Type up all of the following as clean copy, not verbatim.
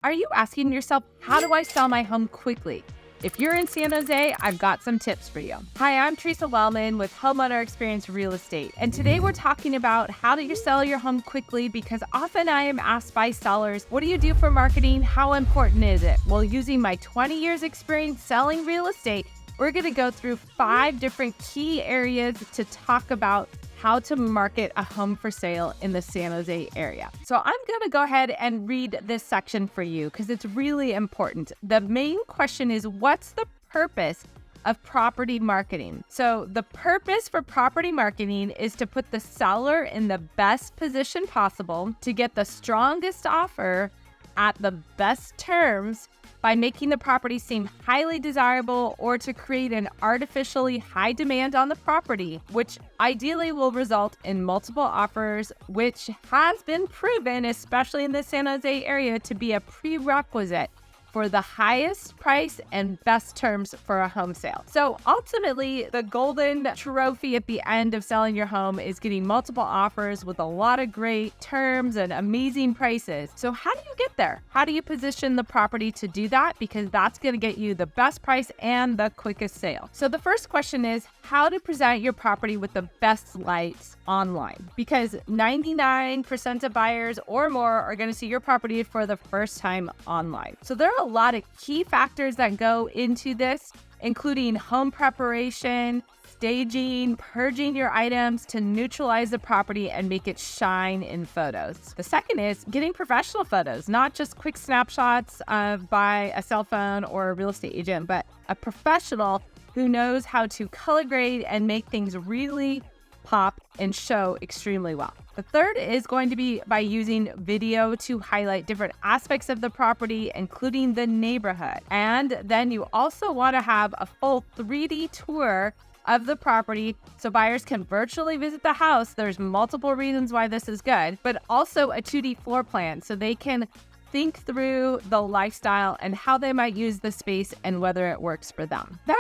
Are you asking yourself, how do I sell my home quickly? If you're in San Jose, I've got some tips for you. Hi, I'm Theresa Wellman with Homeowner Experience Real Estate. And today we're talking about how do you sell your home quickly, because often I am asked by sellers, what do you do for marketing? How important is it? Well, using my 20 years experience selling real estate, we're going to go through 5 different key areas to talk about how to market a home for sale in the San Jose area. So I'm going to go ahead and read this section for you because it's really important. The main question is, what's the purpose of property marketing? So the purpose for property marketing is to put the seller in the best position possible to get the strongest offer at the best terms by making the property seem highly desirable, or to create an artificially high demand on the property, which ideally will result in multiple offers, which has been proven, especially in the San Jose area, to be a prerequisite for the highest price and best terms for a home sale. So ultimately, the golden trophy at the end of selling your home is getting multiple offers with a lot of great terms and amazing prices. So how do you get there? How do you position the property to do that? Because that's going to get you the best price and the quickest sale. So the first question is how to present your property with the best lights online, because 99% of buyers or more are going to see your property for the first time online. So there are a lot of key factors that go into this, including home preparation, staging, purging your items to neutralize the property and make it shine in photos. The second is getting professional photos, not just quick snapshots by a cell phone or a real estate agent, but a professional who knows how to color grade and make things really pop and show extremely well. The third is going to be by using video to highlight different aspects of the property, including the neighborhood. And then you also want to have a full 3D tour of the property so buyers can virtually visit the house. There's multiple reasons why this is good, but also a 2D floor plan so they can think through the lifestyle and how they might use the space and whether it works for them. Then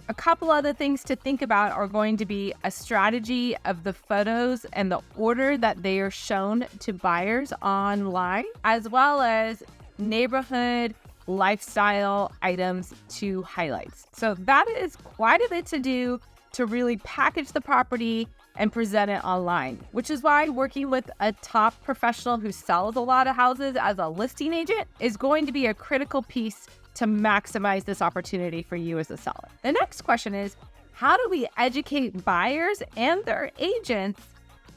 a couple other things to think about are going to be a strategy of the photos and the order that they are shown to buyers online, as well as neighborhood lifestyle items to highlights. So that is quite a bit to do to really package the property and present it online, which is why working with a top professional who sells a lot of houses as a listing agent is going to be a critical piece to maximize this opportunity for you as a seller. The next question is, how do we educate buyers and their agents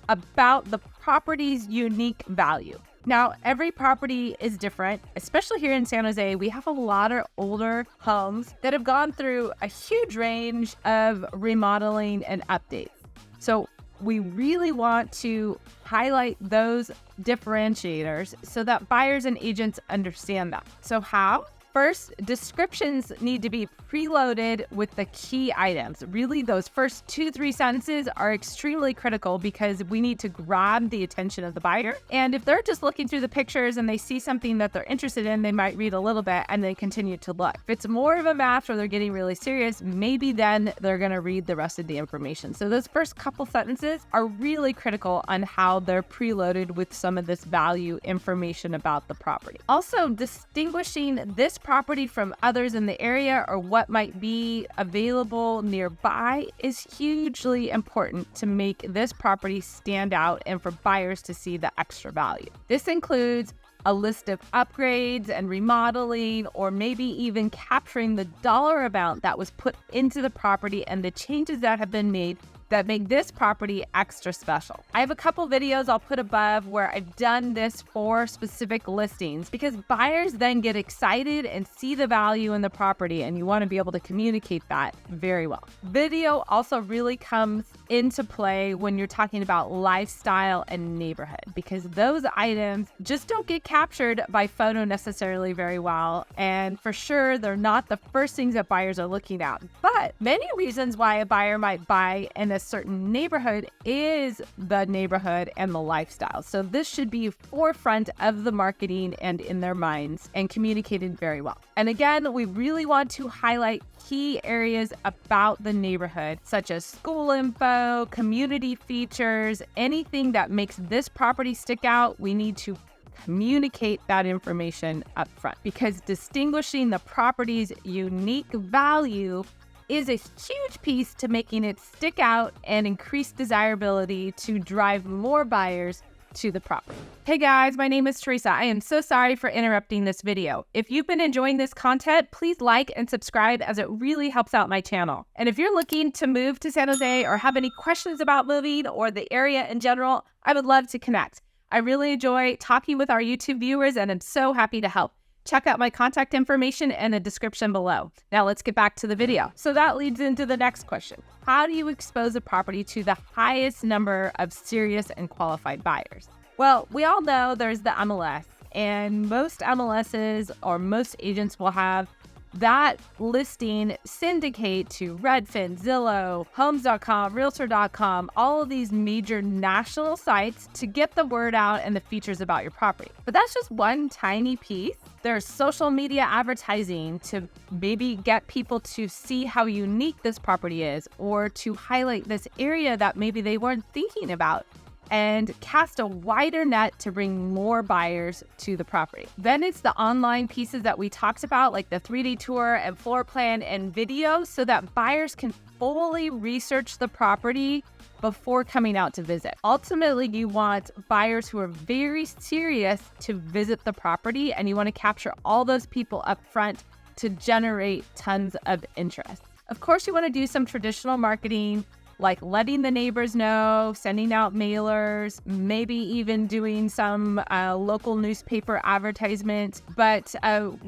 about the property's unique value? Now, every property is different, especially here in San Jose. We have a lot of older homes that have gone through a huge range of remodeling and updates. So we really want to highlight those differentiators so that buyers and agents understand that. So how? First, descriptions need to be preloaded with the key items. Really, those first 2-3 sentences are extremely critical because we need to grab the attention of the buyer. And if they're just looking through the pictures and they see something that they're interested in, they might read a little bit and then continue to look. If it's more of a match or they're getting really serious, maybe then they're going to read the rest of the information. So those first couple sentences are really critical on how they're preloaded with some of this value information about the property. Also, distinguishing this property from others in the area or what might be available nearby is hugely important to make this property stand out and for buyers to see the extra value. This includes a list of upgrades and remodeling, or maybe even capturing the dollar amount that was put into the property and the changes that have been made that make this property extra special. I have a couple videos I'll put above where I've done this for specific listings, because buyers then get excited and see the value in the property, and you want to be able to communicate that very well. Video also really comes into play when you're talking about lifestyle and neighborhood, because those items just don't get captured by photo necessarily very well, and for sure they're not the first things that buyers are looking at. But many reasons why a buyer might buy in a certain neighborhood is the neighborhood and the lifestyle. So this should be forefront of the marketing and in their minds and communicated very well. And again, we really want to highlight key areas about the neighborhood, such as school info, community features, anything that makes this property stick out. We need to communicate that information up front, because distinguishing the property's unique value is a huge piece to making it stick out and increase desirability to drive more buyers to the property. Hey guys, my name is Theresa. I am so sorry for interrupting this video. If you've been enjoying this content, please like and subscribe, as it really helps out my channel. And if you're looking to move to San Jose or have any questions about moving or the area in general, I would love to connect. I really enjoy talking with our YouTube viewers, and I'm so happy to help. Check out my contact information in the description below. Now let's get back to the video. So that leads into the next question. How do you expose a property to the highest number of serious and qualified buyers? Well, we all know there's the MLS, and most MLSs or most agents will have that listing syndicate to Redfin, Zillow, Homes.com, Realtor.com, all of these major national sites to get the word out and the features about your property. But that's just one tiny piece. There's social media advertising to maybe get people to see how unique this property is, or to highlight this area that maybe they weren't thinking about, and cast a wider net to bring more buyers to the property. Then it's the online pieces that we talked about, like the 3D tour and floor plan and video, so that buyers can fully research the property before coming out to visit. Ultimately, you want buyers who are very serious to visit the property, and you want to capture all those people up front to generate tons of interest. Of course, you want to do some traditional marketing, like letting the neighbors know, sending out mailers, maybe even doing some local newspaper advertisement, but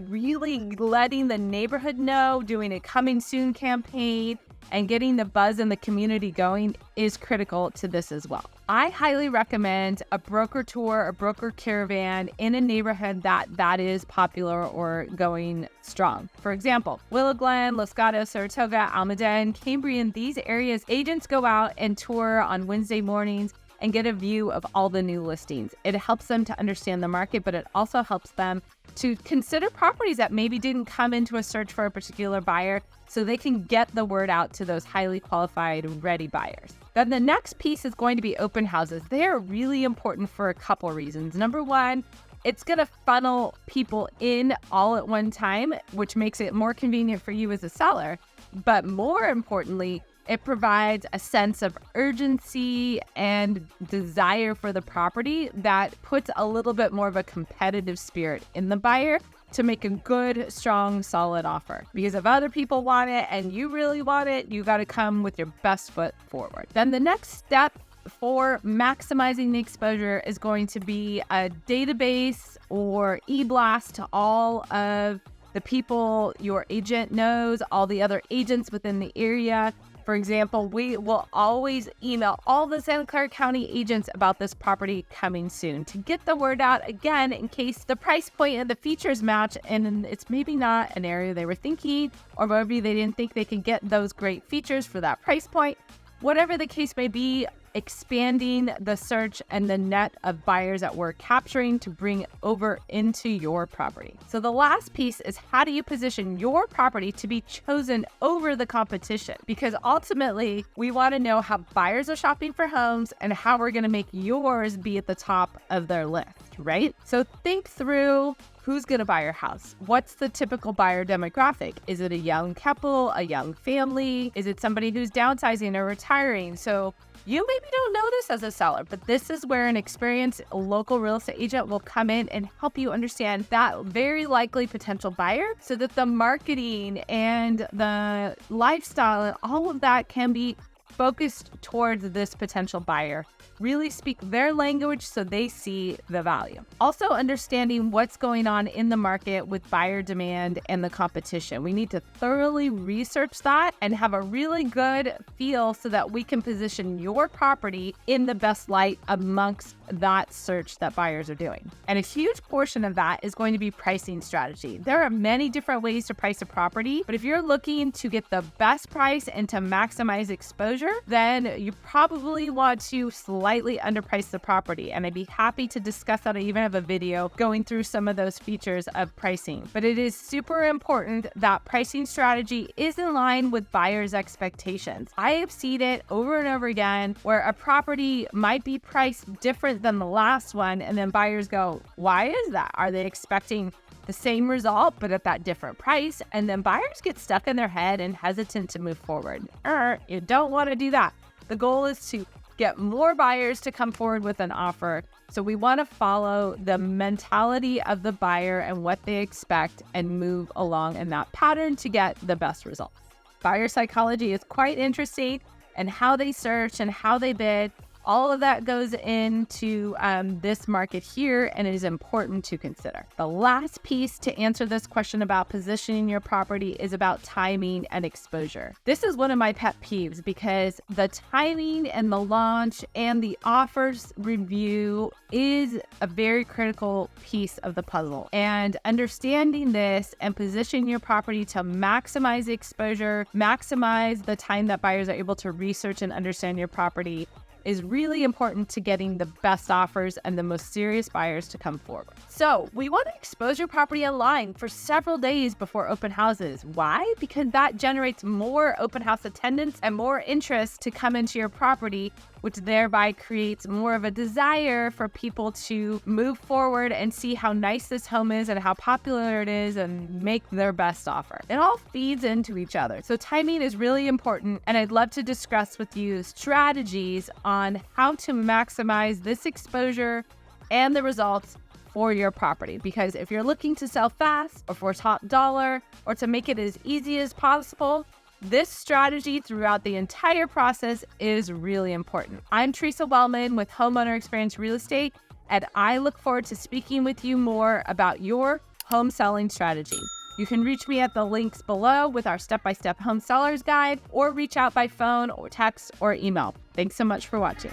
really letting the neighborhood know, doing a coming soon campaign, and getting the buzz in the community going is critical to this as well. I highly recommend a broker tour, a broker caravan in a neighborhood that is popular or going strong. For example, Willow Glen, Los Gatos, Saratoga, Almaden, Cambrian, these areas, agents go out and tour on Wednesday mornings and get a view of all the new listings. It helps them to understand the market, but it also helps them to consider properties that maybe didn't come into a search for a particular buyer, so they can get the word out to those highly qualified, ready buyers. Then the next piece is going to be open houses. They are really important for a couple reasons. Number one, it's going to funnel people in all at one time, which makes it more convenient for you as a seller. But more importantly, it provides a sense of urgency and desire for the property that puts a little bit more of a competitive spirit in the buyer to make a good, strong, solid offer. Because if other people want it and you really want it, you got to come with your best foot forward. Then the next step for maximizing the exposure is going to be a database or e-blast to all of the people your agent knows, all the other agents within the area. For example, we will always email all the Santa Clara County agents about this property coming soon to get the word out, again, in case the price point and the features match and it's maybe not an area they were thinking, or maybe they didn't think they could get those great features for that price point. Whatever the case may be, expanding the search and the net of buyers that we're capturing to bring over into your property. So the last piece is, how do you position your property to be chosen over the competition? Because ultimately, we want to know how buyers are shopping for homes and how we're going to make yours be at the top of their list, right? So think through, who's going to buy your house? What's the typical buyer demographic? Is it a young couple, a young family? Is it somebody who's downsizing or retiring? So you maybe don't know this as a seller, but this is where an experienced local real estate agent will come in and help you understand that very likely potential buyer, so that the marketing and the lifestyle and all of that can be focused towards this potential buyer. Really speak their language so they see the value. Also understanding what's going on in the market with buyer demand and the competition. We need to thoroughly research that and have a really good feel so that we can position your property in the best light amongst that search that buyers are doing. And a huge portion of that is going to be pricing strategy. There are many different ways to price a property, but if you're looking to get the best price and to maximize exposure, exposure, then you probably want to slightly underprice the property. And I'd be happy to discuss that. I even have a video going through some of those features of pricing. But it is super important that pricing strategy is in line with buyers' expectations. I have seen it over and over again where a property might be priced different than the last one, and then buyers go, why is that? Are they expecting the same result but at that different price? And then buyers get stuck in their head and hesitant to move forward. You don't want to do that. The goal is to get more buyers to come forward with an offer. So we want to follow the mentality of the buyer and what they expect and move along in that pattern to get the best results. Buyer psychology is quite interesting, and how they search and how they bid. All of that goes into this market here, and it is important to consider. The last piece to answer this question about positioning your property is about timing and exposure. This is one of my pet peeves because the timing and the launch and the offers review is a very critical piece of the puzzle. And understanding this and positioning your property to maximize the exposure, maximize the time that buyers are able to research and understand your property is really important to getting the best offers and the most serious buyers to come forward. So we want to expose your property online for several days before open houses. Why? Because that generates more open house attendance and more interest to come into your property, which thereby creates more of a desire for people to move forward and see how nice this home is and how popular it is and make their best offer. It all feeds into each other. So timing is really important, and I'd love to discuss with you strategies on how to maximize this exposure and the results for your property. Because if you're looking to sell fast or for top dollar or to make it as easy as possible, this strategy throughout the entire process is really important. I'm Theresa Wellman with Homeowner Experience Real Estate, and I look forward to speaking with you more about your home selling strategy. You can reach me at the links below with our step-by-step home sellers guide, or reach out by phone or text or email. Thanks so much for watching.